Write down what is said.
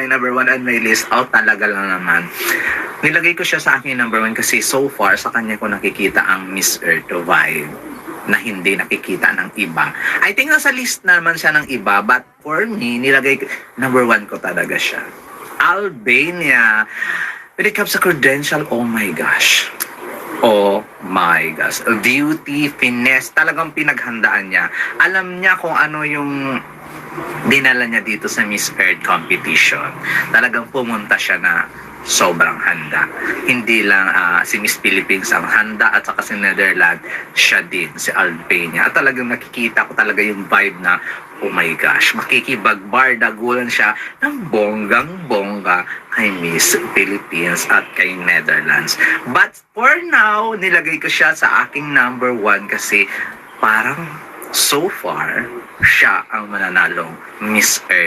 my number 1 on my list. Oh, talaga lang naman. Nilagay ko siya sa aking number 1 kasi so far sa kanya ko nakikita ang Miss Earth vibe na hindi nakikita ng iba. I think nasa list naman siya ng iba, but for me, nilagay ko, number 1 ko talaga siya. Albania. When it comes to credential, oh my gosh. Oh my gosh. Beauty, finesse, talagang pinaghandaan niya. Alam niya kung ano yung dinala niya dito sa Miss Earth competition. Talagang pumunta siya na sobrang handa. Hindi lang si Miss Philippines ang handa at saka si Netherlands, siya din, si Albania. At talagang nakikita ko talaga yung vibe na, oh my gosh, makikibagbardagulan siya ng bonggang-bongga kay Miss Philippines at kay Netherlands. But for now, nilagay ko siya sa aking number 1 kasi parang so far, siya ang mananalong Miss Earth